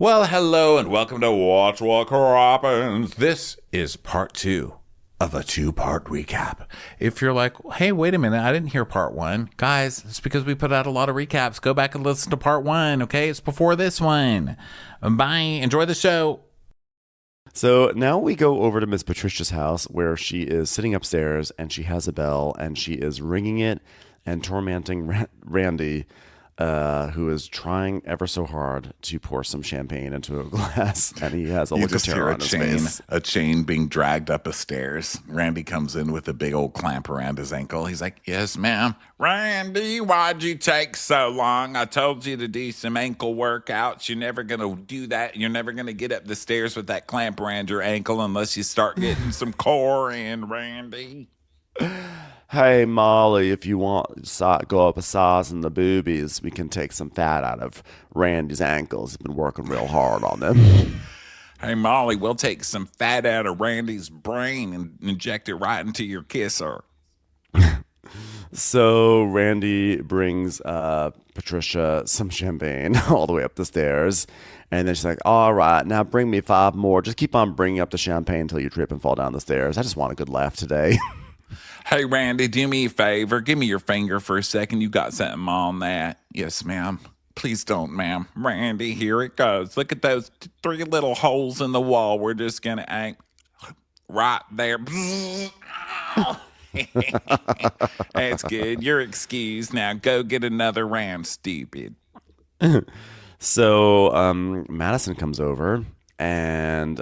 Well, hello and welcome to Watch What Crappens. This is part 2 of a 2-part recap. If you're like, hey, wait a minute, I didn't hear part 1. Guys, it's because we put out a lot of recaps. Go back and listen to part 1, okay? It's before this one. Bye. Enjoy the show. So now we go over to Miss Patricia's house where she is sitting upstairs and she has a bell and she is ringing it and tormenting Randy, who is trying ever so hard to pour some champagne into a glass, and he has a look of terror on his face. A chain being dragged up the stairs. Randy comes in with a big old clamp around his ankle. He's like, yes, ma'am. Randy, why'd you take so long? I told you to do some ankle workouts. You're never going to do that. You're never going to get up the stairs with that clamp around your ankle unless you start getting some core in, Randy. Hey, Molly, if you want to go up a size in the boobies, we can take some fat out of Randy's ankles. He's been working real hard on them. Hey, Molly, we'll take some fat out of Randy's brain and inject it right into your kisser. So Randy brings Patricia some champagne all the way up the stairs. And then she's like, all right, now bring me 5 more. Just keep on bringing up the champagne until you trip and fall down the stairs. I just want a good laugh today. Hey, Randy, do me a favor. Give me your finger for a second. You got something on that. Yes, ma'am. Please don't, ma'am. Randy, here it goes. Look at those 3 little holes in the wall. We're just going to aim right there. That's good. You're excused. Now go get another round, stupid. So Madison comes over. And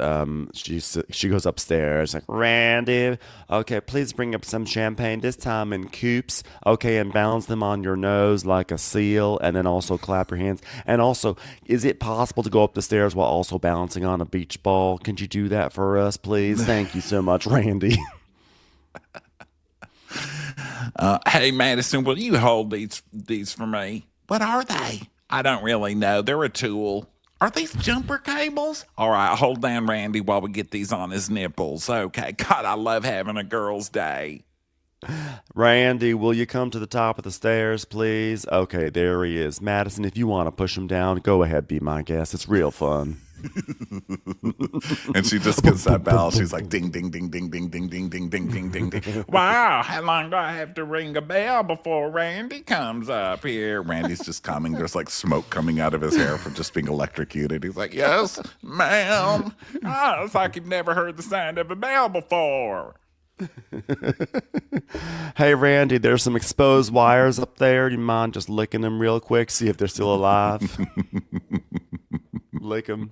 she goes upstairs like, Randy, okay, please bring up some champagne, this time in coops, okay, and balance them on your nose like a seal, and then also clap your hands. And also, is it possible to go up the stairs while also balancing on a beach ball? Can you do that for us, please? Thank you so much, Randy. Hey, Madison, will you hold these for me? What are they? I don't really know. They're a tool. Are these jumper cables? All right, hold down Randy while we get these on his nipples. Okay, God, I love having a girl's day. Randy, will you come to the top of the stairs, please? Okay, there he is. Madison, if you want to push him down, go ahead, be my guest. It's real fun. And she just gets that bell. She's like, ding, ding, ding, ding, ding, ding, ding, ding, ding, ding, ding, ding. Wow, how long do I have to ring a bell before Randy comes up here? Randy's just coming. There's like smoke coming out of his hair from just being electrocuted. He's like, yes, ma'am. Oh, it's like you've never heard the sound of a bell before. Hey, Randy, there's some exposed wires up there. Do you mind just licking them real quick, see if they're still alive? Lick them.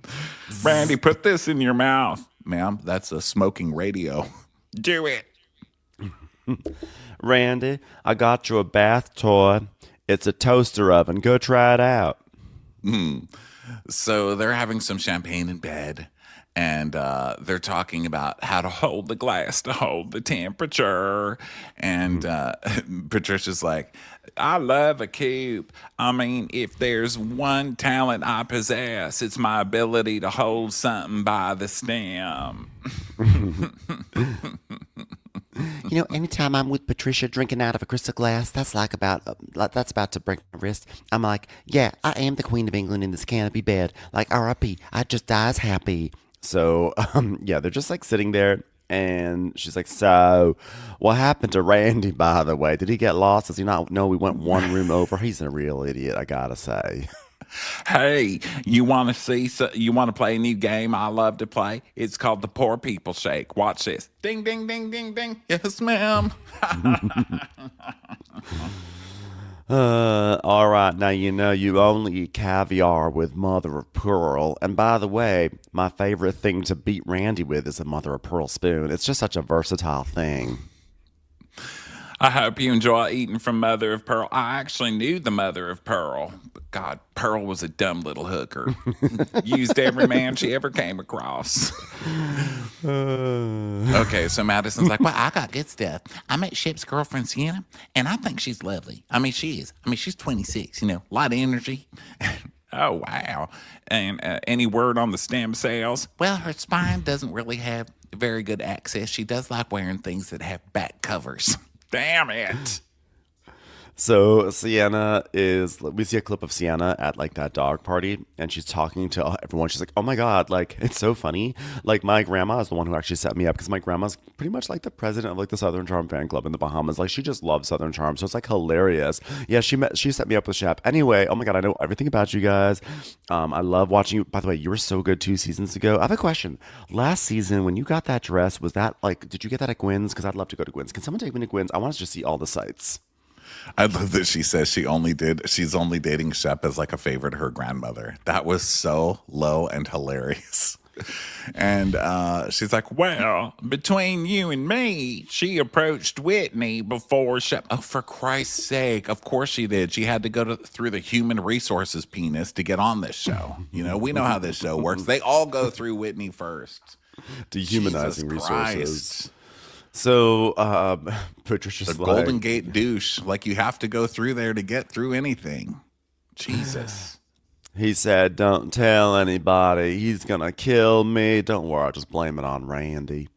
Randy, put this in your mouth. Ma'am, that's a smoking radio. Do it. Randy, I got you a bath toy. It's a toaster oven. Go try it out. So they're having some champagne in bed. And they're talking about how to hold the glass to hold the temperature. And Patricia's like, I love a coupe. I mean, if there's one talent I possess, it's my ability to hold something by the stem. You know, anytime I'm with Patricia drinking out of a crystal glass, that's about to break my wrist. I'm like, yeah, I am the Queen of England in this canopy bed. Like, R.I.P. I just dies happy. So, yeah, they're just like sitting there, and she's like, so, what happened to Randy, by the way? Did he get lost? Does he not know we went one room over? He's a real idiot, I gotta say. Hey, you want to play a new game I love to play? It's called the Poor People Shake. Watch this. Ding, ding, ding, ding, ding. Yes, ma'am. All right, now you know you only eat caviar with mother of pearl. And by the way, my favorite thing to beat Randy with is a mother of pearl spoon. It's just such a versatile thing. I hope you enjoy eating from mother of pearl. I actually knew the mother of pearl. But God, Pearl was a dumb little hooker. Used every man she ever came across. Okay, so Madison's like, well, I got good stuff. I met Ship's girlfriend, Sienna, and I think she's lovely. I mean, she is. I mean, she's 26, a lot of energy. Oh, wow. And any word on the stem cells? Well, her spine doesn't really have very good access. She does like wearing things that have back covers. Damn it. So Sienna we see a clip of Sienna at like that dog party, and she's talking to everyone. She's like, "Oh my God, like it's so funny. Like my grandma is the one who actually set me up because my grandma's pretty much like the president of like the Southern Charm fan club in the Bahamas. Like she just loves Southern Charm, so it's like hilarious. Yeah, she set me up with Shep. Anyway, oh my God, I know everything about you guys. I love watching you. By the way, you were so good 2 seasons ago. I have a question. Last season, when you got that dress, was that like, did you get that at Gwen's? Because I'd love to go to Gwen's. Can someone take me to Gwen's? I want to just see all the sights. I love that she says she's only dating Shep as like a favor to her grandmother. That was so low and hilarious. And she's like, well, between you and me, she approached Whitney before Shep. Oh, for Christ's sake. Of course she did. She had to go through the human resources penis to get on this show. You know, we know how this show works. They all go through Whitney first. Dehumanizing Jesus resources. Christ. So Patricia's The like, Golden Gate douche. Like you have to go through there to get through anything. Jesus. he said, "Don't tell anybody. He's gonna kill me. Don't worry, I'll just blame it on Randy."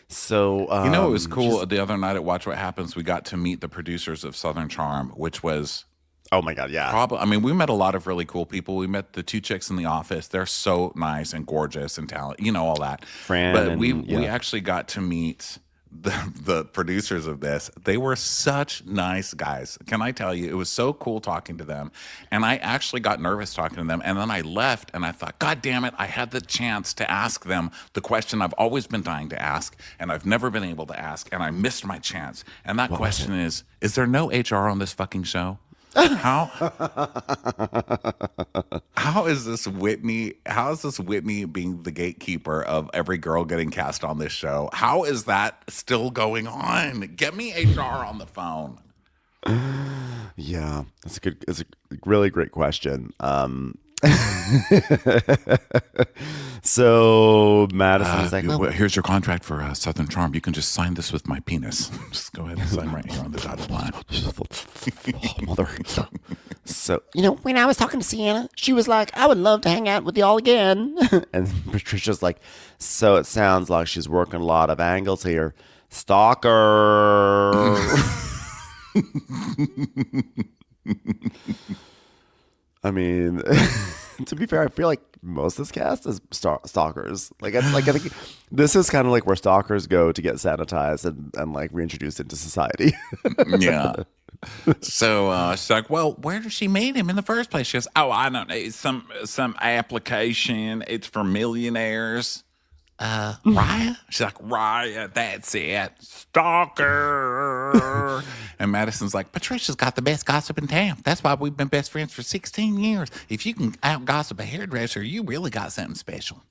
So You know, it was cool the other night at Watch What Happens. We got to meet the producers of Southern Charm, which was oh my God, yeah. probably. I mean, we met a lot of really cool people. We met the two chicks in the office. They're so nice and gorgeous and talented. You know all that. Fran but and- we yeah. actually got to meet the producers of this. They were such nice guys. Can I tell you? It was so cool talking to them. And I actually got nervous talking to them. And then I left and I thought, God damn it, I had the chance to ask them the question I've always been dying to ask and I've never been able to ask. And I missed my chance. And that question is there no HR on this fucking show? How is this Whitney? How is this Whitney being the gatekeeper of every girl getting cast on this show? How is that still going on? Get me HR on the phone. Yeah, it's a really great question. So Madison's like, Well, here's your contract for Southern Charm. You can just sign this with my penis. Just go ahead and sign right here on the dotted line. mother. So You know, when I was talking to Sienna, she was like, I would love to hang out with y'all again. and Patricia's like, so it sounds like she's working a lot of angles here. Stalker. I mean, to be fair, I feel like most of this cast is stalkers. I think this is kind of like where stalkers go to get sanitized and like reintroduced into society. Yeah. So she's like, well, where did she meet him in the first place? She goes, oh, I don't know. It's some application. It's for millionaires. Raya? She's like, Raya, that's it. Stalker. And Madison's like, Patricia's got the best gossip in town. That's why we've been best friends for 16 years. If you can out-gossip a hairdresser, you really got something special.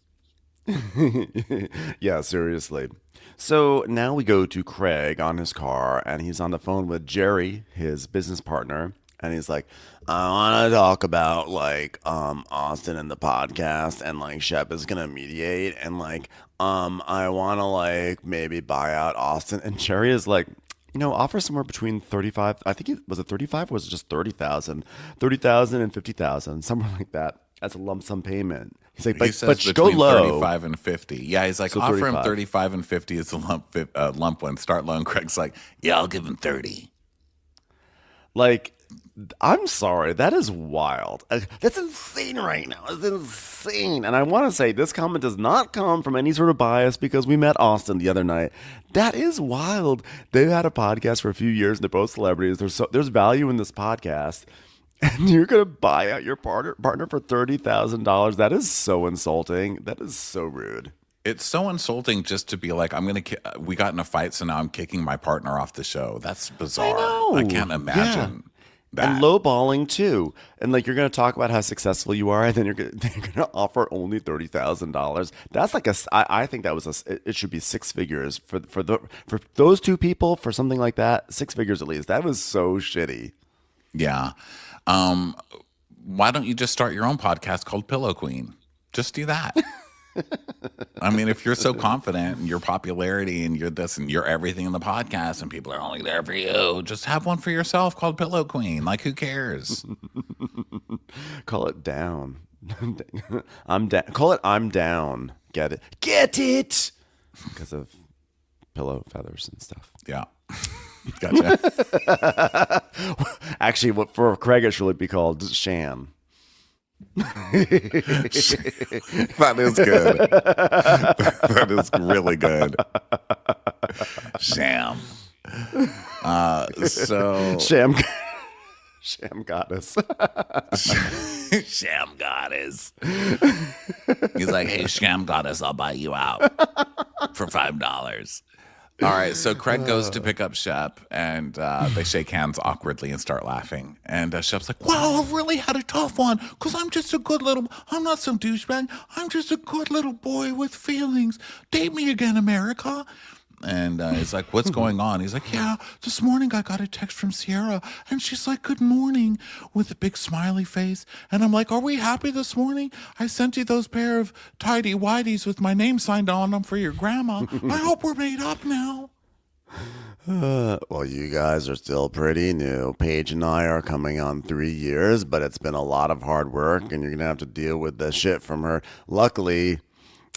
Yeah, seriously. So now we go to Craig on his car, and he's on the phone with Jerry, his business partner, and he's like, I want to talk about like Austin and the podcast, and like Shep is gonna mediate, and like I want to like maybe buy out Austin. And Jerry is like, offer somewhere between 35. I think was it 35 or was it just 30,000? 30,000 and 50,000, somewhere like that. As a lump sum payment. He's like, He but says go between low. 35 and 50. Yeah, he's like, So offer him 35. 35 and 50 as a lump one. Start low. And Craig's like, yeah, I'll give him 30. Like, I'm sorry, that is wild. That's insane right now. It's insane. And I want to say this comment does not come from any sort of bias because we met Austin the other night. That is wild. They've had a podcast for a few years and they're both celebrities. There's value in this podcast. And you're going to buy out your partner for $30,000. That is so insulting. That is so rude. It's so insulting just to be like, we got in a fight, so now I'm kicking my partner off the show. That's bizarre. know. I can't imagine that. And lowballing too. And like you're going to talk about how successful you are, and then you're going to offer only $30,000. That's like I think that was it should be six figures for those two people for something like that. 6 figures at least. That was so shitty. Yeah. Why don't you just start your own podcast called Pillow Queen? Just do that. I mean, if you're so confident in your popularity and you're this and you're everything in the podcast and people are only there for you, just have one for yourself called Pillow Queen. Like, who cares? Call it down. I'm down. Call it I'm down. Get it? Get it? Because of pillow feathers and stuff. Yeah. Gotcha. Actually, what for Craig it should be called sham. That is good. That is really good. Sham. So Sham goddess. Sham goddess. He's like, hey, sham goddess, I'll buy you out for $5. All right, so Craig goes to pick up Shep, and they shake hands awkwardly and start laughing. And Shep's like, wow, I've really had a tough one, because I'm not some douchebag. I'm just a good little boy with feelings. Date me again, America. And he's like, what's going on? He's like, yeah, this morning I got a text from Sierra, and she's like, good morning, with a big smiley face. And I'm like, are we happy this morning? I sent you those pair of tidy whities with my name signed on them for your grandma. I hope we're made up now. Well, you guys are still pretty new. Paige and I are coming on 3 years, but it's been a lot of hard work, and you're going to have to deal with the shit from her. Luckily,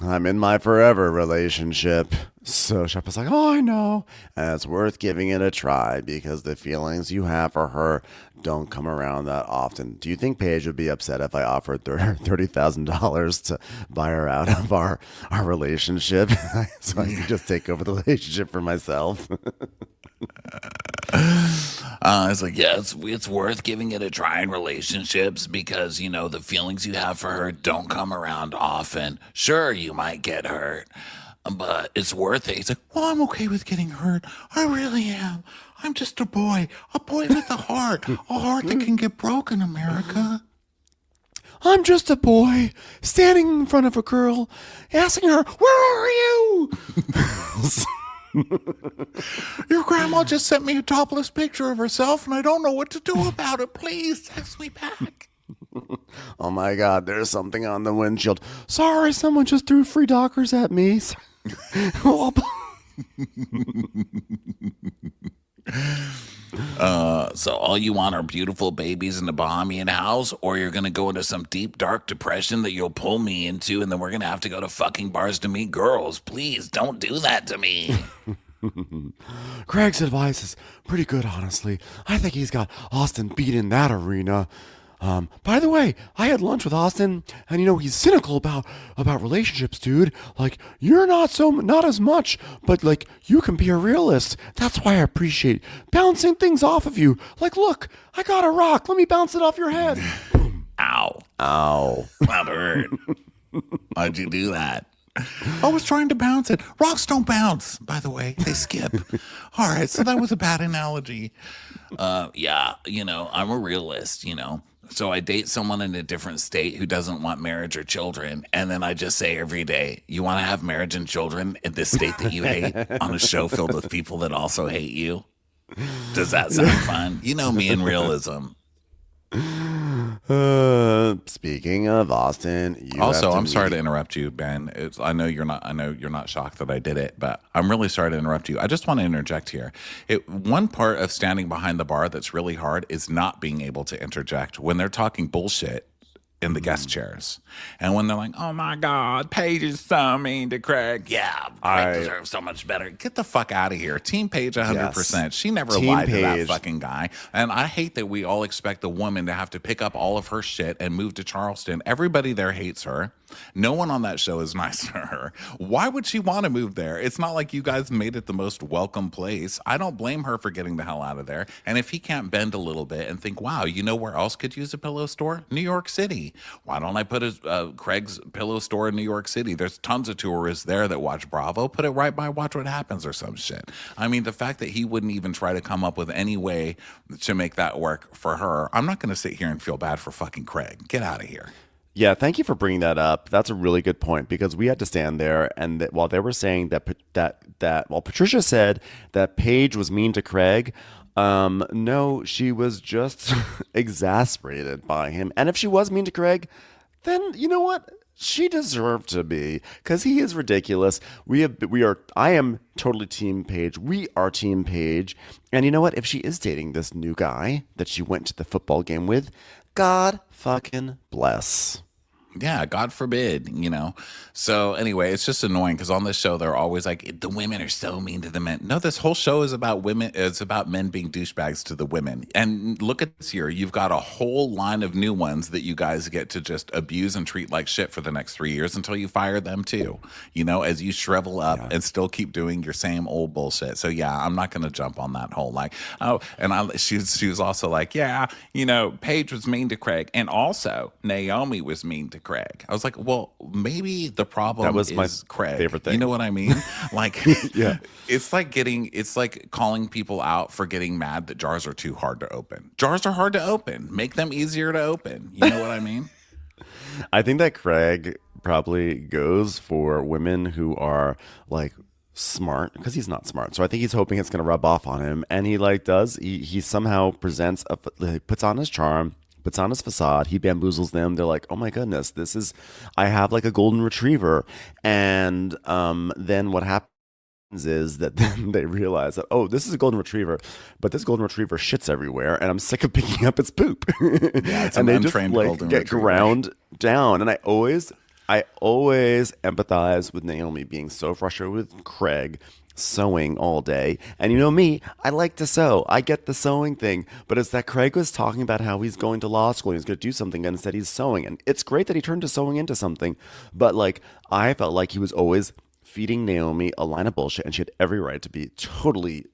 I'm in my forever relationship. So Shep was like, oh, I know. And it's worth giving it a try because the feelings you have for her don't come around that often. Do you think Paige would be upset if I offered her $30,000 to buy her out of our relationship so I can just take over the relationship for myself? It's like, yeah, it's worth giving it a try in relationships because, you know, the feelings you have for her don't come around often. Sure, you might get hurt, but it's worth it. He's like, well, I'm okay with getting hurt. I really am. I'm just a boy with a heart that can get broken, America. I'm just a boy standing in front of a girl, asking her, where are you? Your grandma just sent me a topless picture of herself, and I don't know what to do about it. Please text me back. Oh my God, there's something on the windshield. Sorry, someone just threw free Dockers at me. So all you want are beautiful babies in a Bahamian house, or you're going to go into some deep, dark depression that you'll pull me into, and then we're going to have to go to fucking bars to meet girls. Please don't do that to me. Craig's advice is pretty good, honestly. I think he's got Austin beat in that arena. By the way, I had lunch with Austin, and he's cynical about relationships, dude. Like, you're not as much, but like, you can be a realist. That's why I appreciate bouncing things off of you. Like, look, I got a rock. Let me bounce it off your head. Ow. Ow. That hurt. Why'd you do that? I was trying to bounce it. Rocks don't bounce, by the way. They skip. All right, so that was a bad analogy. Yeah, I'm a realist, So I date someone in a different state who doesn't want marriage or children, and then I just say every day, you want to have marriage and children in this state that you hate on a show filled with people that also hate you? Does that sound fun? You know me and realism. Speaking of Austin, I'm sorry to interrupt you, Ben. I know you're not shocked that I did it, but I'm really sorry to interrupt you. I just want to interject here. One part of standing behind the bar that's really hard is not being able to interject when they're talking bullshit in the guest chairs. And when they're like, oh my God, Paige is so mean to Craig. Yeah, Craig deserves so much better. Get the fuck out of here. Team Paige 100%. Yes. She never lied to that fucking guy. And I hate that we all expect the woman to have to pick up all of her shit and move to Charleston. Everybody there hates her. No one on that show is nice to her. Why would she want to move there? It's not like you guys made it the most welcome place. I don't blame her for getting the hell out of there. And if he can't bend a little bit and think, wow, you know where else could use a pillow store? New York City. Why don't I put Craig's pillow store in New York City? There's tons of tourists there that watch Bravo. Put it right by Watch What Happens or some shit. I mean, the fact that he wouldn't even try to come up with any way to make that work for her, I'm not going to sit here and feel bad for fucking Craig. Get out of here. Yeah, thank you for bringing that up. That's a really good point because we had to stand there, and while they were saying while Patricia said that Paige was mean to Craig, no, she was just exasperated by him. And if she was mean to Craig, then you know what? She deserved to be because he is ridiculous. I am totally Team Paige. We are Team Paige. And you know what? If she is dating this new guy that she went to the football game with, God fucking bless. Yeah, God forbid, you know. So anyway, it's just annoying because on this show they're always like the women are so mean to the men. No, this whole show is about women. It's about men being douchebags to the women. And look at this year, you've got a whole line of new ones that you guys get to just abuse and treat like shit for the next 3 years until you fire them too. You know, as you shrivel up and still keep doing your same old bullshit. So yeah, I'm not going to jump on that whole like she was also like, yeah, you know, Paige was mean to Craig, and also Naomi was mean to Craig. I was like, well, maybe the problem That was my Craig. favorite thing. You know what I mean? Like, Yeah. it's like calling people out for getting mad that jars are too hard to open. Jars are hard to open. Make them easier to open. You know what I mean? I think that Craig probably goes for women who are like smart because he's not smart. So I think he's hoping it's going to rub off on him. And he like does. He somehow presents, puts on his charm, puts on his facade. He bamboozles them. They're like, oh my goodness, I have like a golden retriever. And then what happens is that then they realize that, oh, this is a golden retriever, but this golden retriever shits everywhere, and I'm sick of picking up its poop. Yeah, it's and an they just untrained like golden get retriever. ground down. And I always empathize with Naomi being so frustrated with Craig sewing all day. And you know me, I like to sew. I get the sewing thing, but it's that Craig was talking about how he's going to law school and he's going to do something, and instead he's sewing. And it's great that he turned to sewing into something, but like I felt like he was always feeding Naomi a line of bullshit, and she had every right to be totally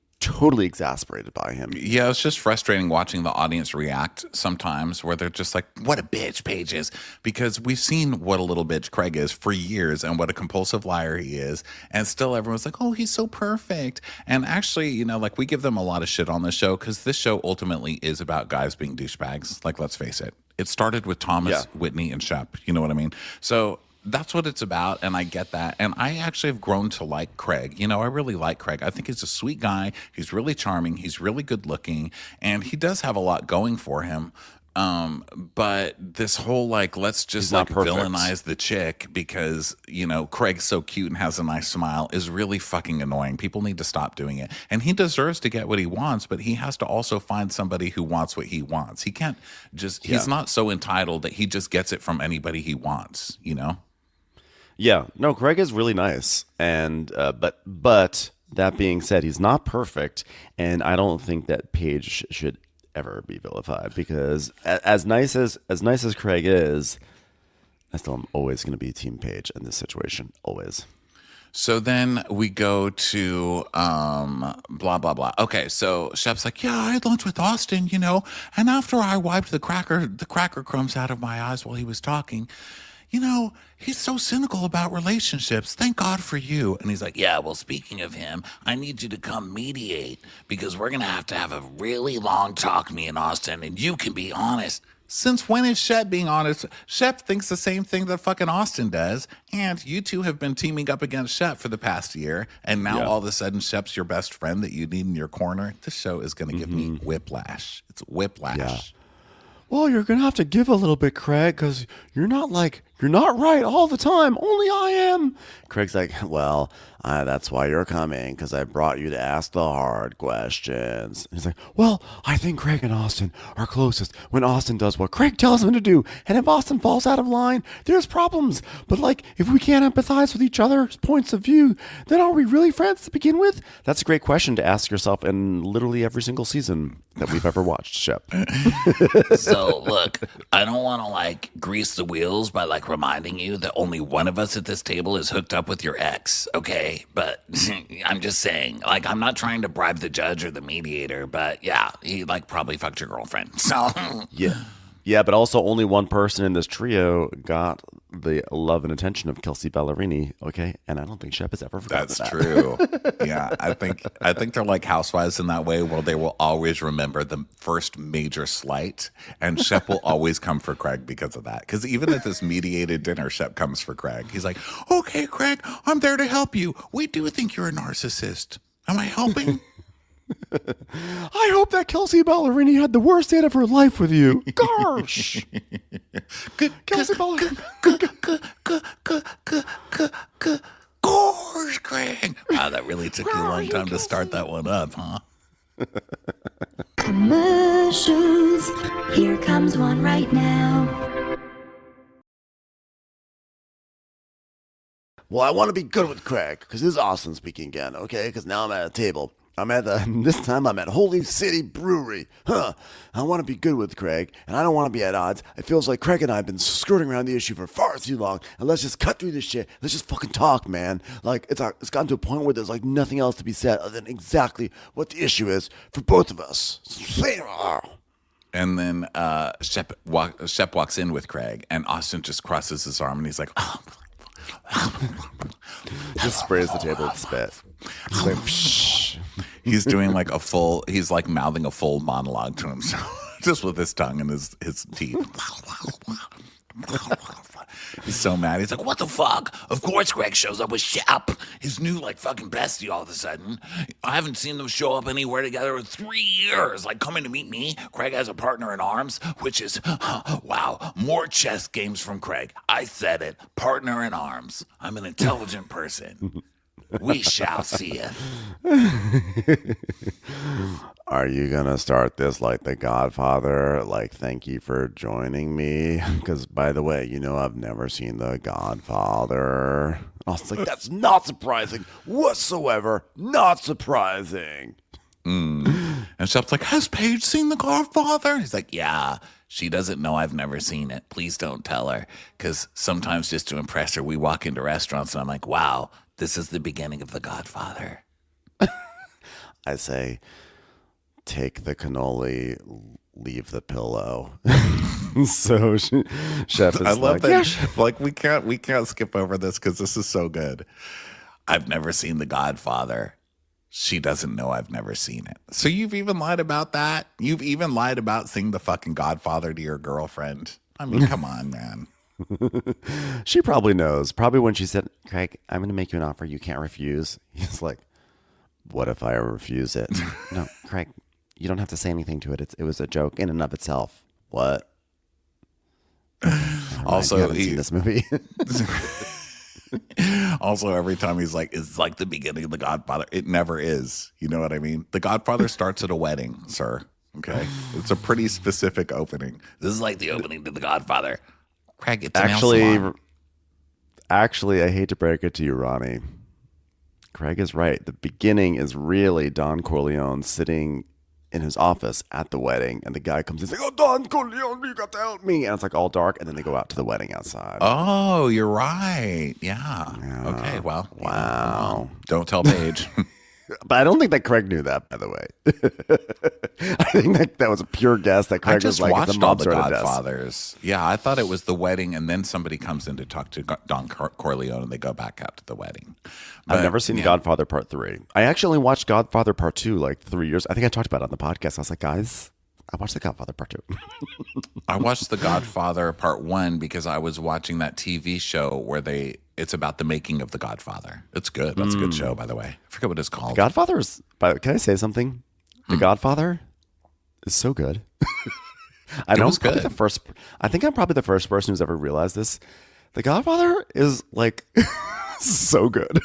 exasperated by him. Yeah, it's just frustrating watching the audience react sometimes where they're just like, what a bitch Paige is. Because we've seen what a little bitch Craig is for years and what a compulsive liar he is. And still everyone's like, oh, he's so perfect. And actually, you know, like we give them a lot of shit on this show because this show ultimately is about guys being douchebags. Like, let's face it. It started with Thomas, Whitney, and Shep. You know what I mean? So that's what it's about, and I get that. And I actually have grown to like Craig. You know, I really like Craig. I think he's a sweet guy. He's really charming. He's really good looking, and he does have a lot going for him. But this whole like, let's just like villainize the chick because, you know, Craig's so cute and has a nice smile is really fucking annoying. People need to stop doing it. And he deserves to get what he wants, but he has to also find somebody who wants what he wants. He can't just, he's not so entitled that he just gets it from anybody he wants, you know? Yeah, no, Craig is really nice, and but that being said, he's not perfect, and I don't think that Paige should ever be vilified because as nice as Craig is, I still am always going to be Team Paige in this situation, always. So then we go to blah, blah, blah. Okay, so Shep's like, yeah, I had lunch with Austin, you know, and after I wiped the cracker crumbs out of my eyes while he was talking, you know, he's so cynical about relationships. Thank God for you. And he's like, yeah, well, speaking of him, I need you to come mediate because we're going to have a really long talk, me and Austin, and you can be honest. Since when is Shep being honest? Shep thinks the same thing that fucking Austin does. And you two have been teaming up against Shep for the past year. And now all of a sudden Shep's your best friend that you need in your corner. This show is going to give me whiplash. It's whiplash. Yeah. Well, you're going to have to give a little bit, Craig, because you're not right all the time. Only I am. Craig's like, well, that's why you're coming, because I brought you to ask the hard questions. And he's like, well, I think Craig and Austin are closest when Austin does what Craig tells him to do. And if Austin falls out of line, there's problems. But like, if we can't empathize with each other's points of view, then are we really friends to begin with? That's a great question to ask yourself in literally every single season that we've ever watched, Shep. So, look, I don't want to, like, grease the wheels by, like, reminding you that only one of us at this table is hooked up with your ex, okay? But I'm just saying, like, I'm not trying to bribe the judge or the mediator, but, yeah, he, like, probably fucked your girlfriend, so. Yeah, but also only one person in this trio got the love and attention of Kelsey Ballerini, okay? And I don't think Shep has ever forgotten That's that. true. Yeah, I think they're like housewives in that way where they will always remember the first major slight, and Shep will always come for Craig because of that. Because even at this mediated dinner, Shep comes for Craig. He's like, okay, Craig, I'm there to help you. We do think you're a narcissist. Am I helping? I hope that Kelsey Ballerini had the worst date of her life with you. Gosh. Kelsey Ballerini. Gosh, Craig. Wow, that really took you a long time to start that one up, huh? Commercials. Here comes one right now. well, I want to be good with Craig because this is Austin speaking again, okay? Because now I'm at a table. This time I'm at Holy City Brewery. I want to be good with Craig, and I don't want to be at odds. It feels like Craig and I have been skirting around the issue for far too long, and let's just cut through this shit. Let's just fucking talk, man. Like, it's gotten to a point where there's, like, nothing else to be said other than exactly what the issue is for both of us. And then Shep walks in with Craig, and Austin just crosses his arm, and he's like, oh. Just sprays the table with spit. He's like, psh. He's doing like he's like mouthing a full monologue to himself, just with his tongue and his teeth. He's so mad. He's like, What the fuck? Of course Greg shows up with Shep, his new like fucking bestie all of a sudden. I haven't seen them show up anywhere together in 3 years. Like coming to meet me. Craig has a partner in arms, which is, wow, more chess games from Craig. I said it, partner in arms. I'm an intelligent person. We shall see it. Are you going to start this like The Godfather? Like, thank you for joining me. Because, by the way, I've never seen The Godfather. I was like, that's not surprising whatsoever. Not surprising. And Shep's like, has Paige seen The Godfather? He's like, yeah. She doesn't know I've never seen it. Please don't tell her. Because sometimes just to impress her, we walk into restaurants and I'm like, wow, this is the beginning of The Godfather. I say, take the cannoli, leave the pillow. So Chef is I love like, that. yeah. Like we can't skip over this because this is so good. I've never seen The Godfather. She doesn't know I've never seen it. So you've even lied about that? You've even lied about seeing the fucking Godfather to your girlfriend? I mean, come on, man. She probably knows. Probably when she said, Craig, I'm going to make you an offer you can't refuse. He's like, what if I refuse it? No, Craig, you don't have to say anything to it. It was a joke in and of itself. What? Also, you haven't seen this movie. Also, every time he's like, it's like the beginning of The Godfather. It never is. You know what I mean? The Godfather starts at a wedding, sir. Okay? It's a pretty specific opening. This is like the opening to The Godfather. Craig, it's a nail salon. Actually, I hate to break it to you, Ronnie. Craig is right. The beginning is really Don Corleone sitting in his office at the wedding, and the guy comes in and says, oh, Don Corleone, you got to help me. And it's like all dark, and then they go out to the wedding outside. Oh, you're right. Yeah. Okay, well. Wow. Don't tell Paige. But I don't think that Craig knew that, by the way. I think that was a pure guess that Craig I just was like, watched all The Godfathers. Godfathers. Yeah, I thought it was the wedding, and then somebody comes in to talk to Don Corleone, and they go back out to the wedding. I've never seen Godfather Part 3. I actually watched Godfather Part 2 like 3 years. I think I talked about it on the podcast. I was like, guys, I watched The Godfather Part 2. I watched The Godfather Part 1 because I was watching that TV show where it's about the making of The Godfather. It's good. That's a good show, by the way. I forget what it's called. Godfather is, can I say something? The Godfather is so good. I think I'm probably the first person who's ever realized this. The Godfather is like so good.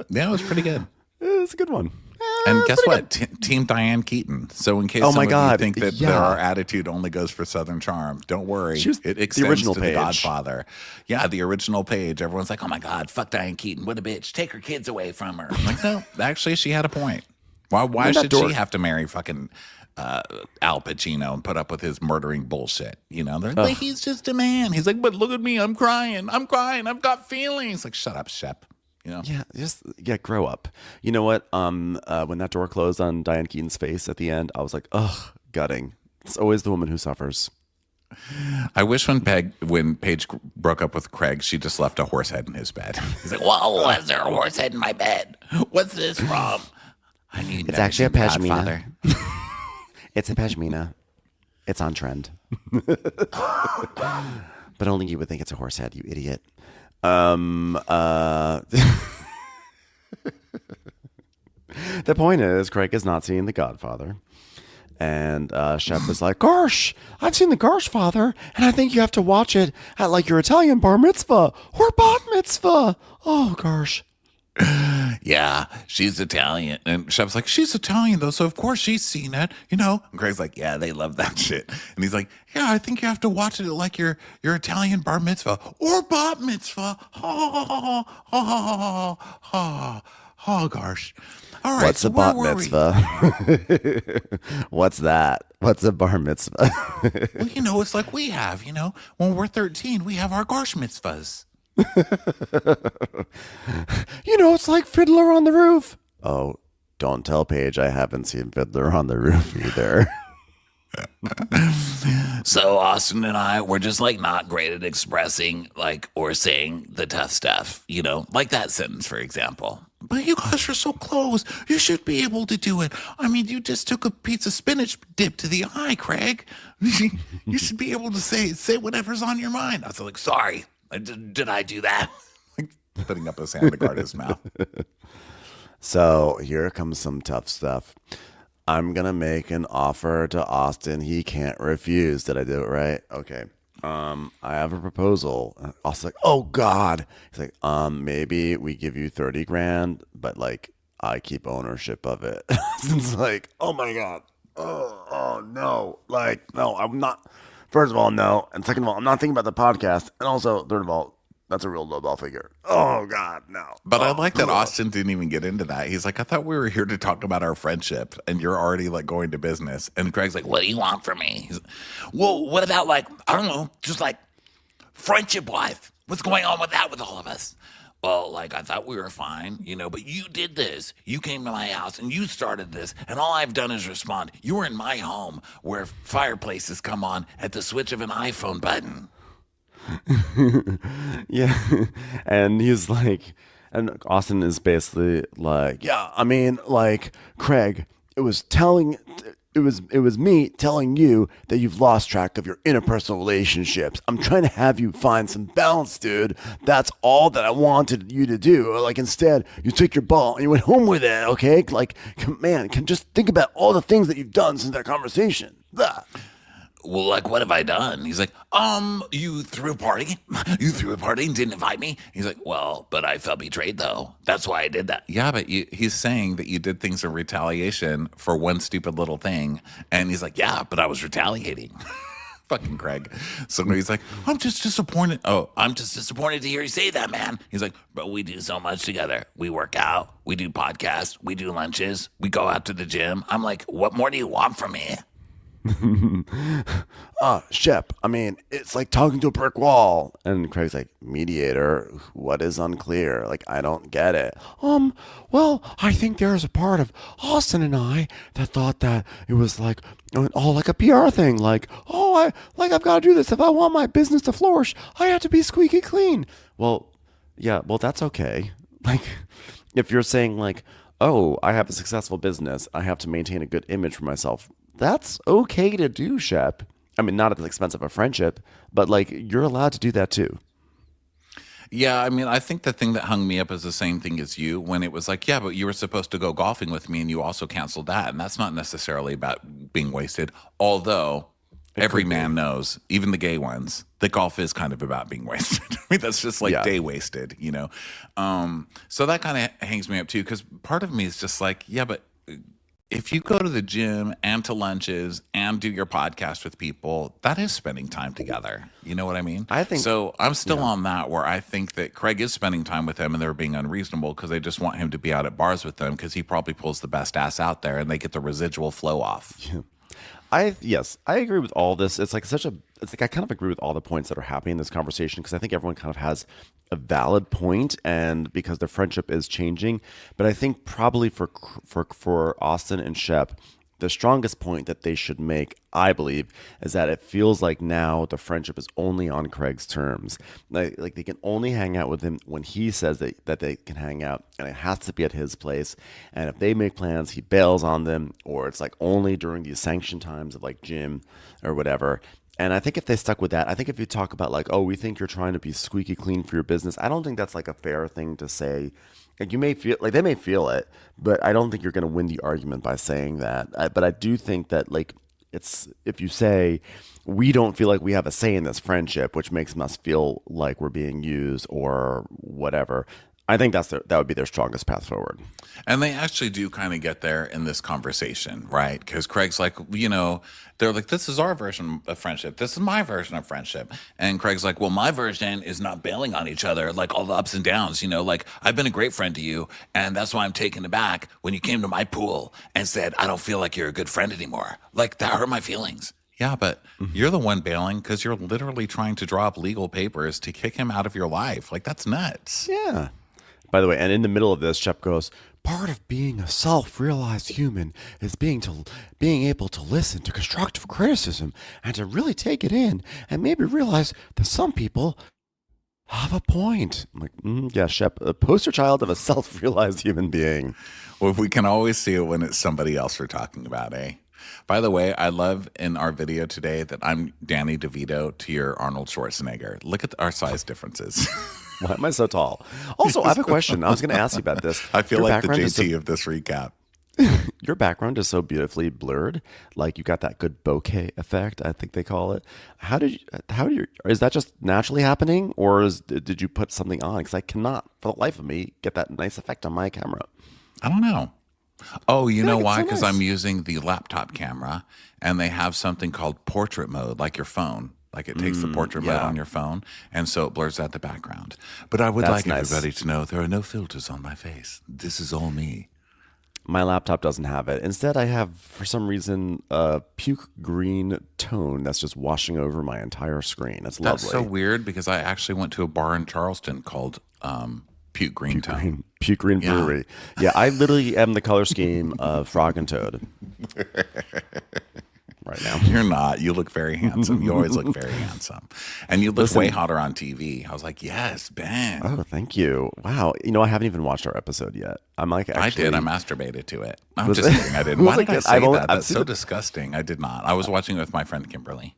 Yeah, it was pretty good. It's a good one. And guess what? Team Diane Keaton. So in case some of you think that our attitude only goes for Southern Charm, don't worry. It extends the original to Paige. The Godfather. Yeah, the original Paige. Everyone's like, oh my God, fuck Diane Keaton. What a bitch. Take her kids away from her. I'm like, no, actually, she had a point. Why should she have to marry fucking Al Pacino and put up with his murdering bullshit? You know, they're like, he's just a man. He's like, but look at me. I'm crying. I've got feelings. Like, shut up, Shep. You know? Yeah, grow up. You know what? When that door closed on Diane Keaton's face at the end, I was like, ugh, gutting. It's always the woman who suffers. I wish when Paige broke up with Craig, she just left a horse head in his bed. He's like, whoa, why is there a horse head in my bed? What's this from? It's actually a pashmina. It's a pashmina. It's on trend. But only you would think it's a horse head, you idiot. The point is, Craig is not seeing The Godfather. And Shep is like, Garsh, I've seen The Garshfather, and I think you have to watch it at like your Italian bar mitzvah or bat mitzvah. Oh, Garsh. yeah, she's Italian. And Shep's like, she's Italian though, so of course she's seen it, you know? And Craig's like, yeah, they love that shit. And he's like, yeah, I think you have to watch it like your Italian bar mitzvah or bat mitzvah. Ha ha ha ha ha ha gosh. All right, What's so a where bat were we? mitzvah? What's that? What's a bar mitzvah? Well, you know, it's like we have, you know, when we're 13, we have our Garsh mitzvahs. It's like Fiddler on the Roof. Oh, don't tell Paige I haven't seen Fiddler on the Roof either. So Austin and I were just like not great at expressing like or saying the tough stuff, like that sentence, for example. But you guys are so close. You should be able to do it. I mean, you just took a piece of spinach dip to the eye, Craig. You should be able to say whatever's on your mind. I was like, sorry, did I do that? Putting up his hand to guard his mouth. So here comes some tough stuff. I'm going to make an offer to Austin he can't refuse. Did I do it right? Okay. I have a proposal. Austin's like, oh God. He's like, maybe we give you 30 grand, but like I keep ownership of it. It's like, oh my God. Oh no. Like, no, I'm not. First of all, no. And second of all, I'm not thinking about the podcast. And also, third of all, that's a real lowball figure. Oh God, no. But I like that Austin didn't even get into that. He's like, I thought we were here to talk about our friendship, and you're already like going to business. And Craig's like, What do you want from me? He's like, well, what about like, I don't know, just like friendship wise? What's going on with that with all of us? Well, like I thought we were fine, but you did this. You came to my house and you started this, and all I've done is respond. You were in my home where fireplaces come on at the switch of an iPhone button. Yeah. And he's like, and Austin is basically like, yeah, I mean, like, Craig, it was me telling you that you've lost track of your interpersonal relationships. I'm trying to have you find some balance, dude. That's all that I wanted you to do. Like, instead, you took your ball and you went home with it, okay? Like, man, can just think about all the things that you've done since that conversation. Blah. Well, like, what have I done? He's like, you threw a party? You threw a party and didn't invite me? He's like, well, but I felt betrayed, though. That's why I did that. yeah, but he's saying that you did things in retaliation for one stupid little thing. And he's like, Yeah, but I was retaliating. fucking Craig. So he's like, I'm just disappointed. Oh, I'm just disappointed to hear you say that, man. He's like, but we do so much together. We work out. We do podcasts. We do lunches. We go out to the gym. I'm like, what more do you want from me? Shep, I mean, it's like talking to a brick wall. And Craig's like, mediator, what is unclear? Like, I don't get it. Well, I think there's a part of Austin and I that thought that it was like all like a PR thing. Like, I've got to do this. If I want my business to flourish, I have to be squeaky clean. Well, yeah, well, that's okay. Like, if you're saying like, oh, I have a successful business, I have to maintain a good image for myself. That's okay to do, Shep. I mean, not at the expense of a friendship, but like you're allowed to do that too. yeah, I mean, I think the thing that hung me up is the same thing as you when it was like, yeah, but you were supposed to go golfing with me and you also canceled that. And that's not necessarily about being wasted. Although every man knows, even the gay ones, that golf is kind of about being wasted. I mean, that's just like day wasted, So that kind of hangs me up too, because part of me is just like, yeah, but if you go to the gym and to lunches and do your podcast with people, that is spending time together. You know what I mean? I think so. I'm still on that where I think that Craig is spending time with them and they're being unreasonable because they just want him to be out at bars with them because he probably pulls the best ass out there and they get the residual flow off. I agree with all this. It's like I kind of agree with all the points that are happening in this conversation because I think everyone kind of has a valid point and because their friendship is changing. But I think probably for Austin and Shep, the strongest point that they should make, I believe, is that it feels like now the friendship is only on Craig's terms. Like they can only hang out with him when he says that they can hang out, and it has to be at his place. And if they make plans, he bails on them, or it's like only during these sanction times of like gym or whatever. And I think if they stuck with that, I think if you talk about like, oh, we think you're trying to be squeaky clean for your business, I don't think that's like a fair thing to say. Like you may feel like they may feel it, but I don't think you're going to win the argument by saying that. But I do think that like it's if you say we don't feel like we have a say in this friendship, which makes us feel like we're being used or whatever. I think that would be their strongest path forward. And they actually do kind of get there in this conversation, right? Because Craig's like, they're like, this is our version of friendship. This is my version of friendship. And Craig's like, well, my version is not bailing on each other, like all the ups and downs, like I've been a great friend to you. And that's why I'm taken aback when you came to my pool and said, I don't feel like you're a good friend anymore. Like that hurt my feelings. Yeah, but you're the one bailing because you're literally trying to draw up legal papers to kick him out of your life. Like that's nuts. Yeah. By the way, and in the middle of this, Shep goes, part of being a self-realized human is being able to listen to constructive criticism and to really take it in and maybe realize that some people have a point. I'm like, yeah, Shep, a poster child of a self-realized human being. Well, we can always see it when it's somebody else we're talking about, eh? By the way, I love in our video today that I'm Danny DeVito to your Arnold Schwarzenegger. Look at our size differences. Why am I so tall? Also, I have a question. I was going to ask you about this. I feel like the JT of this recap. Your background is so beautifully blurred. Like you got that good bokeh effect, I think they call it. Is that just naturally happening, or did you put something on? Because I cannot, for the life of me, get that nice effect on my camera. I don't know. Oh, you know why? So Because nice. I'm using the laptop camera, and they have something called portrait mode, like your phone. Like it takes the portrait mode on your phone, and so it blurs out the background. But I would That's like nice. everybody to know there are no filters on my face. This is all me. My laptop doesn't have it. Instead, I have, for some reason, a puke green tone that's just washing over my entire screen. It's lovely. That's so weird because I actually went to a bar in Charleston called Puke Green Tone. Puke green Yeah. brewery. Yeah, I literally am the color scheme of Frog and Toad. Right now. You're not. You look very handsome. You always look very handsome. And you look way hotter on TV. I was like, yes, Ben. Oh, thank you. Wow. I haven't even watched our episode yet. I'm like, actually, I did. I masturbated to it. I'm Was just it- kidding. I didn't. was Why it did I good? say I've only- that? I've That's seen so the- disgusting. I did not. I was watching it with my friend Kimberly.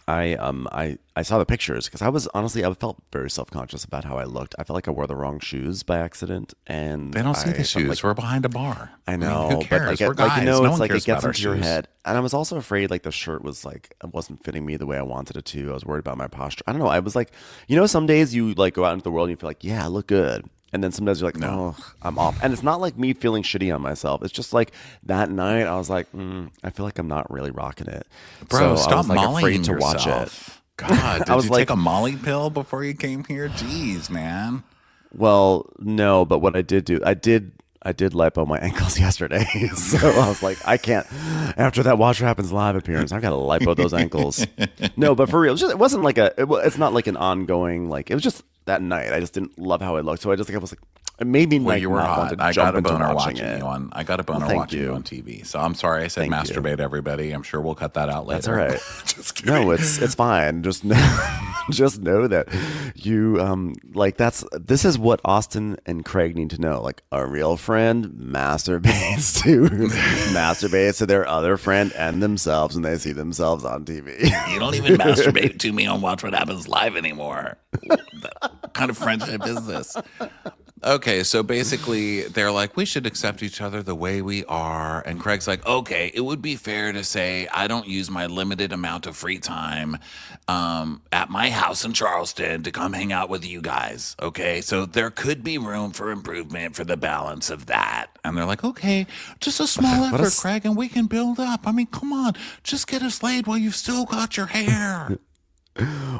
I saw the pictures because I felt very self-conscious about how I looked. I felt like I wore the wrong shoes by accident, and They don't see the felt shoes. like- We're behind a bar. I know, who cares? but We're guys. no one it's like cares it gets about our into your shoes. head. And I was also afraid like the shirt was like it wasn't fitting me the way I wanted it to. I was worried about my posture. I don't know. I was like, some days you like go out into the world and you feel like, yeah, I look good. And then some days you're like, no, I'm off. And it's not like me feeling shitty on myself. It's just like that night I was like, I feel like I'm not really rocking it. Bro, So I stop was, like, mollying afraid to watch it. yourself. God, did I was you like- take a Molly pill before you came here? Jeez, man. Well, no, but what I did do, I did lipo my ankles yesterday. So I was like, I can't. After that Watch What Happens Live appearance, I got to lipo those ankles. No, but for real, it wasn't like it's not like an ongoing, like, it was just that night. I just didn't love how I looked. So I was like, it made me Well, like you were not want hot. to I jump got a into boner watching watching it. you on. I got a boner Thank watching you you. on TV. So I'm sorry I said Thank you. masturbate, everybody. I'm sure we'll cut that out later. That's all right. Just kidding. No, it's fine. Just know that you this is what Austin and Craig need to know. Like, a real friend masturbates to their other friend and themselves when they see themselves on TV. You don't even masturbate to me on Watch What Happens Live anymore. What kind of friendship is this? Okay, so basically they're like, we should accept each other the way we are. And Craig's like, Okay, it would be fair to say I don't use my limited amount of free time at my house in Charleston to come hang out with you guys. Okay, so there could be room for improvement for the balance of that. and they're like, okay, just a small What effort, Craig, and we can build up. I mean, come on, just get us laid while you've still got your hair.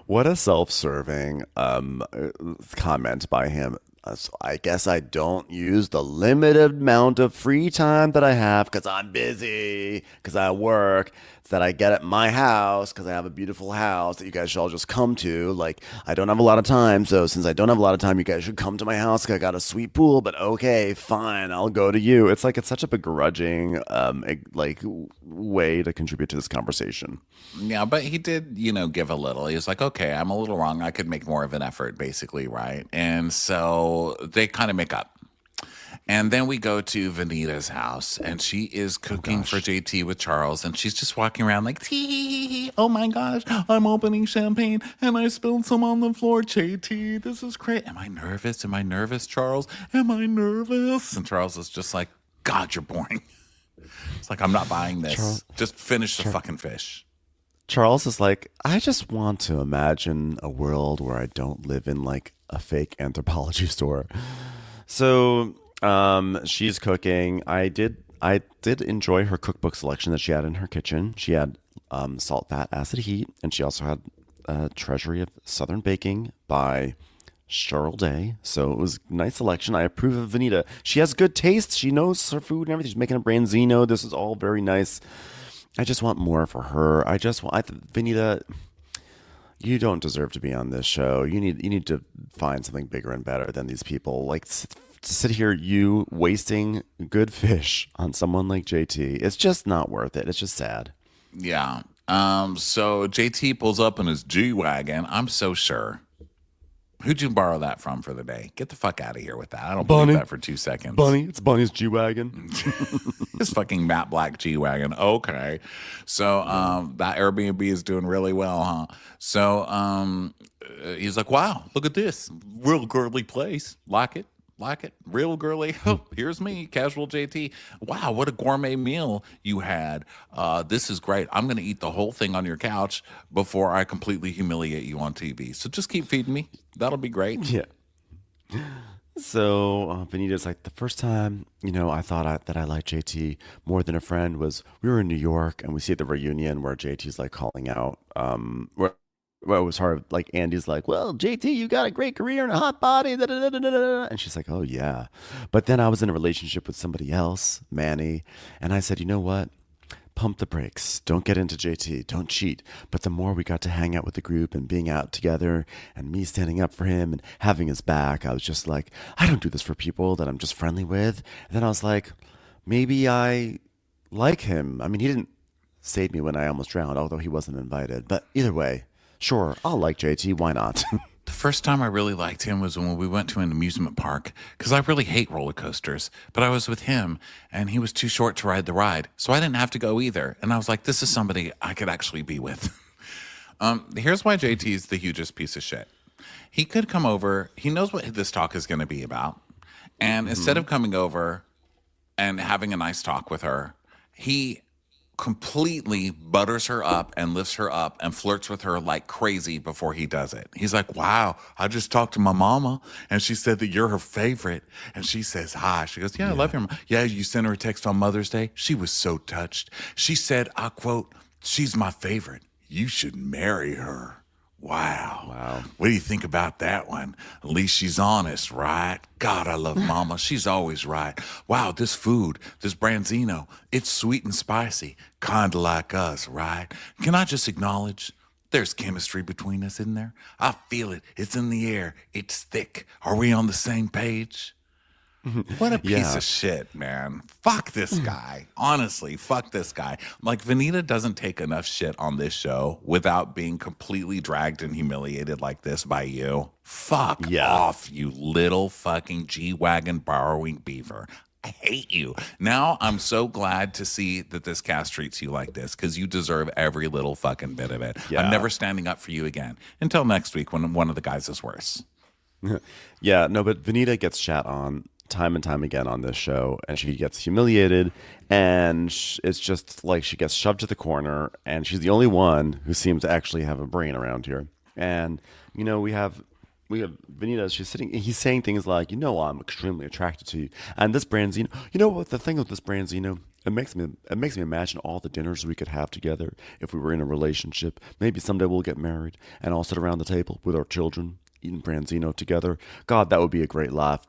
What a self-serving comment by him. So I guess I don't use the limited amount of free time that I have because I'm busy, because I work, that I get at my house because I have a beautiful house that you guys should all just come to. Like, I don't have a lot of time, so since I don't have a lot of time, you guys should come to my house because I got a sweet pool. But okay, fine, I'll go to you. It's like it's such a begrudging way to contribute to this conversation. Yeah, but he did, give a little. He was like, okay, I'm a little wrong. I could make more of an effort, basically, right? And so they kind of make up. And then we go to Venita's house, and she is cooking for JT with Charles, and she's just walking around like, tee, oh my gosh, I'm opening champagne, and I spilled some on the floor, JT, this is great. Am I nervous? Am I nervous, Charles? Am I nervous? And Charles is just like, God, you're boring. It's like, I'm not buying this. Just finish the fucking fish. Charles is like, I just want to imagine a world where I don't live in like a fake anthropology store. So she's cooking. I did enjoy her cookbook selection that she had in her kitchen. She had Salt, Fat, Acid, Heat, and she also had Treasury of Southern Baking by Cheryl Day. So it was a nice selection. I approve of Venita. She has good taste. She knows her food and everything. She's making a branzino. This is all very nice. I just want more for her. Venita, you don't deserve to be on this show. You need to find something bigger and better than these people. Like to sit here, you wasting good fish on someone like JT. It's just not worth it. It's just sad. Yeah. So JT pulls up in his G-Wagon. I'm so sure. Who'd you borrow that from for the day? Get the fuck out of here with that. I don't believe that for 2 seconds. It's Bunny's G-Wagon. His fucking matte black G-Wagon. Okay. So that Airbnb is doing really well, huh? So he's like, wow, look at this. Real girly place. Like it. Real girly. Oh, here's me, casual JT. Wow, what a gourmet meal you had. This is great. I'm going to eat the whole thing on your couch before I completely humiliate you on TV. So just keep feeding me. That'll be great. Yeah. So Benita's like, the first time, I thought that I liked JT more than a friend was we were in New York and we see the reunion where JT's like calling out, well, it was hard. Like Andy's like, well, JT, you got a great career and a hot body. Da, da, da, da, da, da. And she's like, oh, yeah. But then I was in a relationship with somebody else, Manny. And I said, you know what? Pump the brakes. Don't get into JT. Don't cheat. But the more we got to hang out with the group and being out together and me standing up for him and having his back, I was just like, I don't do this for people that I'm just friendly with. And then I was like, maybe I like him. I mean, he didn't save me when I almost drowned, although he wasn't invited. But either way, sure, I'll like JT. Why not? The first time I really liked him was when we went to an amusement park, because I really hate roller coasters. But I was with him, and he was too short to ride the ride, so I didn't have to go either. And I was like, this is somebody I could actually be with. Here's why JT is the hugest piece of shit. He could come over. He knows what this talk is going to be about. And instead of coming over and having a nice talk with her, he completely butters her up and lifts her up and flirts with her like crazy before he does it. He's like, wow, I just talked to my mama and she said that you're her favorite. And she says hi. She goes, yeah, I love your mom. Yeah, you sent her a text on Mother's Day. She was so touched. She said, I quote, she's my favorite. You should marry her. Wow. What do you think about that one? At least she's honest, right? God, I love Mama. She's always right. Wow, this food, this branzino, it's sweet and spicy, kind of like us, right? Can I just acknowledge there's chemistry between us, isn't there? I feel it. It's in the air. It's thick. Are we on the same page? What a piece of shit, man. Fuck this guy. Honestly, fuck this guy. Like, Venita doesn't take enough shit on this show without being completely dragged and humiliated like this by you. Fuck off, you little fucking G-Wagon borrowing beaver. I hate you. Now I'm so glad to see that this cast treats you like this, because you deserve every little fucking bit of it. I'm never standing up for you again. Until next week when one of the guys is worse. But Venita gets shat on time and time again on this show, and she gets humiliated, and it's just like she gets shoved to the corner, and she's the only one who seems to actually have a brain around here. And we have Venita. She's sitting. He's saying things like, I'm extremely attracted to you, and this branzino. You know what the thing with this branzino? It makes me imagine all the dinners we could have together if we were in a relationship. Maybe someday we'll get married and all sit around the table with our children, eating branzino together. God, that would be a great life.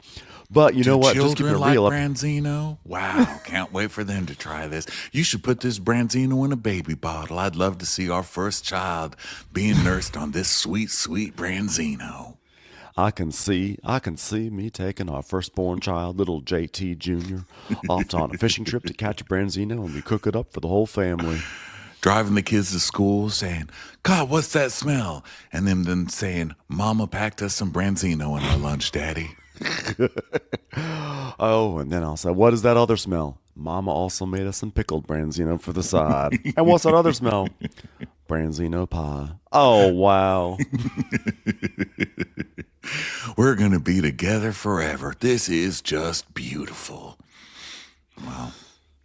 But you know what? Just keep it real. Like branzino? Wow, can't wait for them to try this. You should put this branzino in a baby bottle. I'd love to see our first child being nursed on this sweet, sweet branzino. I can see me taking our firstborn child, little JT Jr., off on a fishing trip to catch a branzino, and we cook it up for the whole family. Driving the kids to school saying, God, what's that smell? And then saying, Mama packed us some branzino in our lunch, Daddy. Oh, and then I'll say, what is that other smell? Mama also made us some pickled branzino for the side. And what's that other smell? Branzino pie. Oh, wow. We're going to be together forever. This is just beautiful. Well,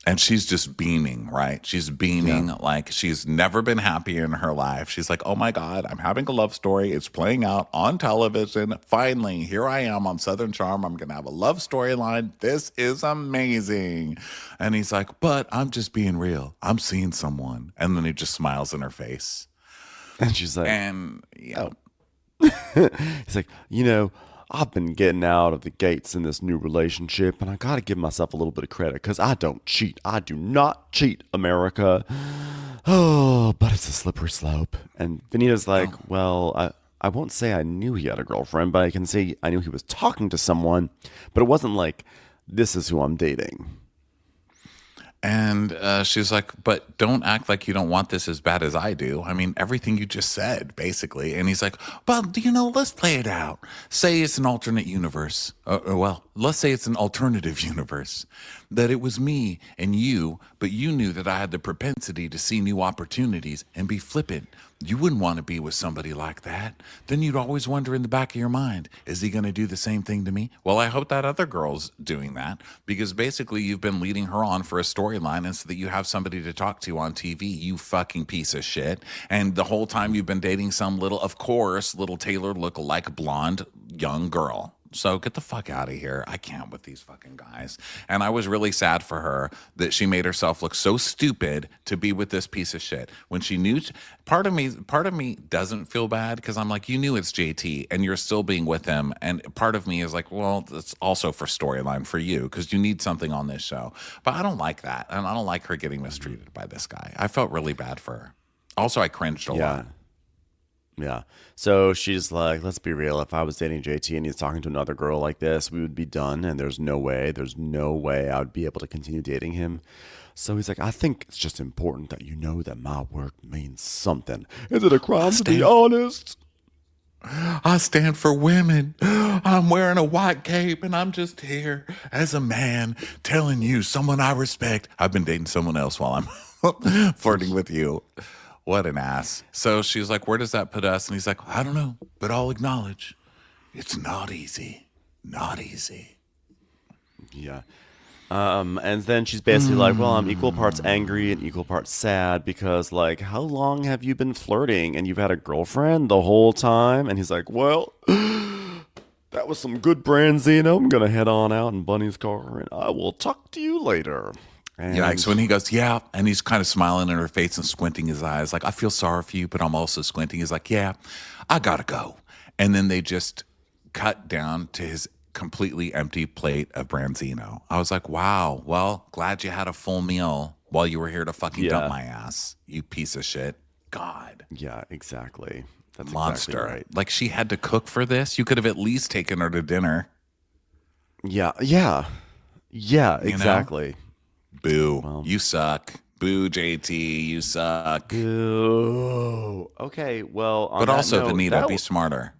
And she's just beaming, right? She's beaming like she's never been happier in her life. She's like, oh my God, I'm having a love story. It's playing out on television. Finally, here I am on Southern Charm. I'm going to have a love storyline. This is amazing. And he's like, but I'm just being real. I'm seeing someone. And then he just smiles in her face. And she's like, And yeah. he's like, you know, I've been getting out of the gates in this new relationship, and I got to give myself a little bit of credit because I don't cheat. I do not cheat, America. Oh, but it's a slippery slope. And Venita's like, well, I won't say I knew he had a girlfriend, but I can say I knew he was talking to someone, but it wasn't like, this is who I'm dating. And she's like, but don't act like you don't want this as bad as I do. I mean, everything you just said, basically. And he's like, well, let's play it out. Say it's an alternate universe. Well, let's say it's an alternative universe. That it was me and you, but you knew that I had the propensity to see new opportunities and be flippant. You wouldn't want to be with somebody like that. Then you'd always wonder in the back of your mind, is he going to do the same thing to me? Well, I hope that other girl's doing that because basically you've been leading her on for a storyline and so that you have somebody to talk to on TV, you fucking piece of shit. And the whole time you've been dating some little Taylor look-alike blonde young girl. So get the fuck out of here. I can't with these fucking guys. And I was really sad for her that she made herself look so stupid to be with this piece of shit. When she knew, part of me doesn't feel bad because I'm like, you knew it's JT and you're still being with him. And part of me is like, well, it's also for storyline for you because you need something on this show. But I don't like that. And I don't like her getting mistreated by this guy. I felt really bad for her. Also, I cringed a lot. Yeah. So she's like, let's be real. If I was dating JT and he's talking to another girl like this, we would be done. And there's no way I would be able to continue dating him. So he's like, I think it's just important that you know that my work means something. Is it a crime to be honest? I stand for women. I'm wearing a white cape and I'm just here as a man telling you, someone I respect. I've been dating someone else while I'm flirting with you. What an ass. So she's like, where does that put us? And he's like, I don't know, but I'll acknowledge it's not easy. Not easy. Yeah. And then she's basically like, well, I'm equal parts angry and equal parts sad because, like, how long have you been flirting and you've had a girlfriend the whole time? And he's like, well, that was some good branzino. I'm going to head on out in Bunny's car and I will talk to you later. And Yikes, when he goes, yeah, and he's kind of smiling in her face and squinting his eyes, like, I feel sorry for you, but I'm also squinting. He's like, yeah, I gotta go. And then they just cut down to his completely empty plate of branzino. I was like, wow, well, glad you had a full meal while you were here to fucking dump my ass, you piece of shit. God. Yeah, exactly. That's monster. Exactly right. Like, she had to cook for this? You could have at least taken her to dinner. Yeah, exactly. You know? Boo. Well, you suck. Boo, JT. You suck. Boo. Okay, well, on but that also, note, Venita, be smarter.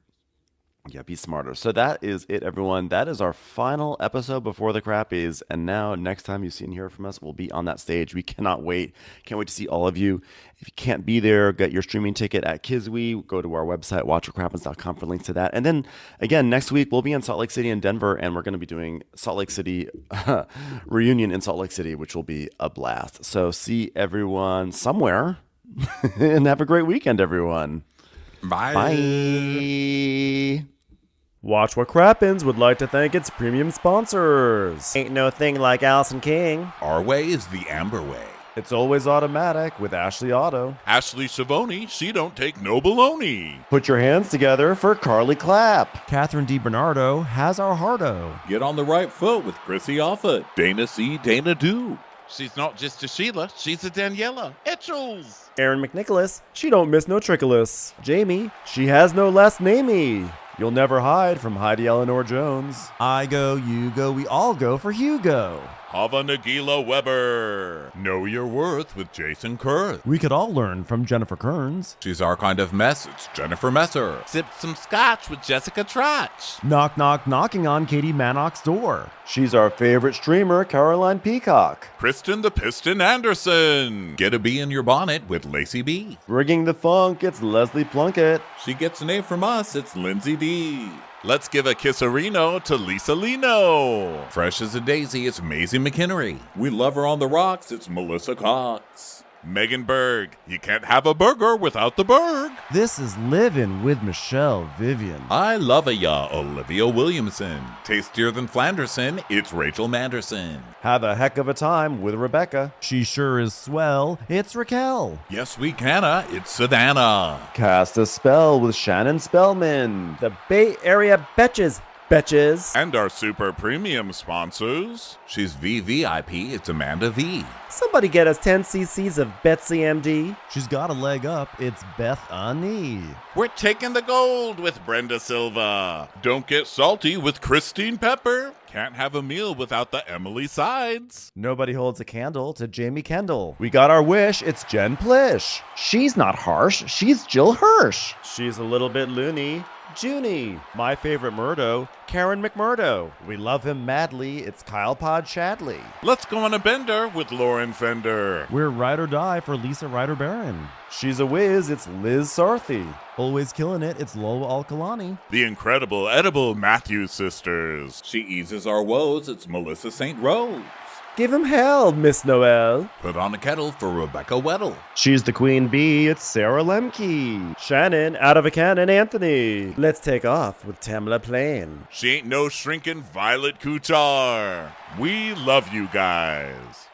Yeah, be smarter. So that is it, everyone. That is our final episode before the Crappies. And now, next time you see and hear from us, we'll be on that stage. We cannot wait. Can't wait to see all of you. If you can't be there, get your streaming ticket at Kiswe. Go to our website, watchwhatcrappens.com for links to that. And then, again, next week, we'll be in Salt Lake City and Denver, and we're going to be doing Salt Lake City reunion in Salt Lake City, which will be a blast. So see everyone somewhere, and have a great weekend, everyone. Bye. Bye. Watch What Crappens would like to thank its premium sponsors. Ain't no thing like Allison King. Our way is the Amber way. It's always automatic with Ashley Auto. Ashley Savoni, she don't take no baloney. Put your hands together for Carly Clapp. Catherine DiBernardo has our hardo. Get on the right foot with Chrissy Offutt. Dana C. Dana Do. She's not just a Sheila, she's a Daniela. Etchels. Aaron McNicholas, she don't miss no trickolas. Jamie, she has no last namey. You'll never hide from Heidi Eleanor Jones. I go, you go, we all go for Hugo. Hava Nagila Weber. Know Your Worth with Jason Kurth. We could all learn from Jennifer Kearns. She's our kind of mess. It's Jennifer Messer. Sip some scotch with Jessica Trotch. Knock, knock, knocking on Katie Mannock's door. She's our favorite streamer, Caroline Peacock. Kristen the Piston Anderson. Get a bee in your bonnet with Lacey B. Rigging the funk, it's Leslie Plunkett. She gets an A from us. It's Lindsay D. Let's give a kisserino to Lisa Lino. Fresh as a daisy, it's Maisie McKinnery. We love her on the rocks. It's Melissa Cox. Megan Berg. You can't have a burger without the Berg. This is Living with Michelle Vivian. I love ya, Olivia Williamson. Tastier than Flanderson, it's Rachel Manderson. Have a heck of a time with Rebecca. She sure is swell. It's Raquel. Yes, we canna, it's Savannah. Cast a spell with Shannon Spellman. The Bay Area Betches. Betches. And our super premium sponsors. She's VVIP, it's Amanda V. Somebody get us 10 cc's of Betsy MD. She's got a leg up. It's Beth Ani. We're taking the gold with Brenda Silva. Don't get salty with Christine Pepper. Can't have a meal without the Emily Sides. Nobody holds a candle to Jamie Kendall. We got our wish. It's Jen Plish. She's not harsh. She's Jill Hirsch. She's a little bit loony. Junie. My favorite Murdo, Karen McMurdo. We love him madly. It's Kyle Pod Shadley. Let's go on a bender with Lauren Fender. We're Ride or Die for Lisa Ryder Barron. She's a whiz. It's Liz Sarthy. Always killing it. It's Lola Alkalani. The incredible edible Matthews sisters. She eases our woes, it's Melissa St. Rose. Give him hell, Miss Noel. Put on a kettle for Rebecca Weddle. She's the queen bee. It's Sarah Lemke. Shannon, out of a cannon, Anthony. Let's take off with Tamla Plain. She ain't no shrinking Violet Kuchar. We love you guys.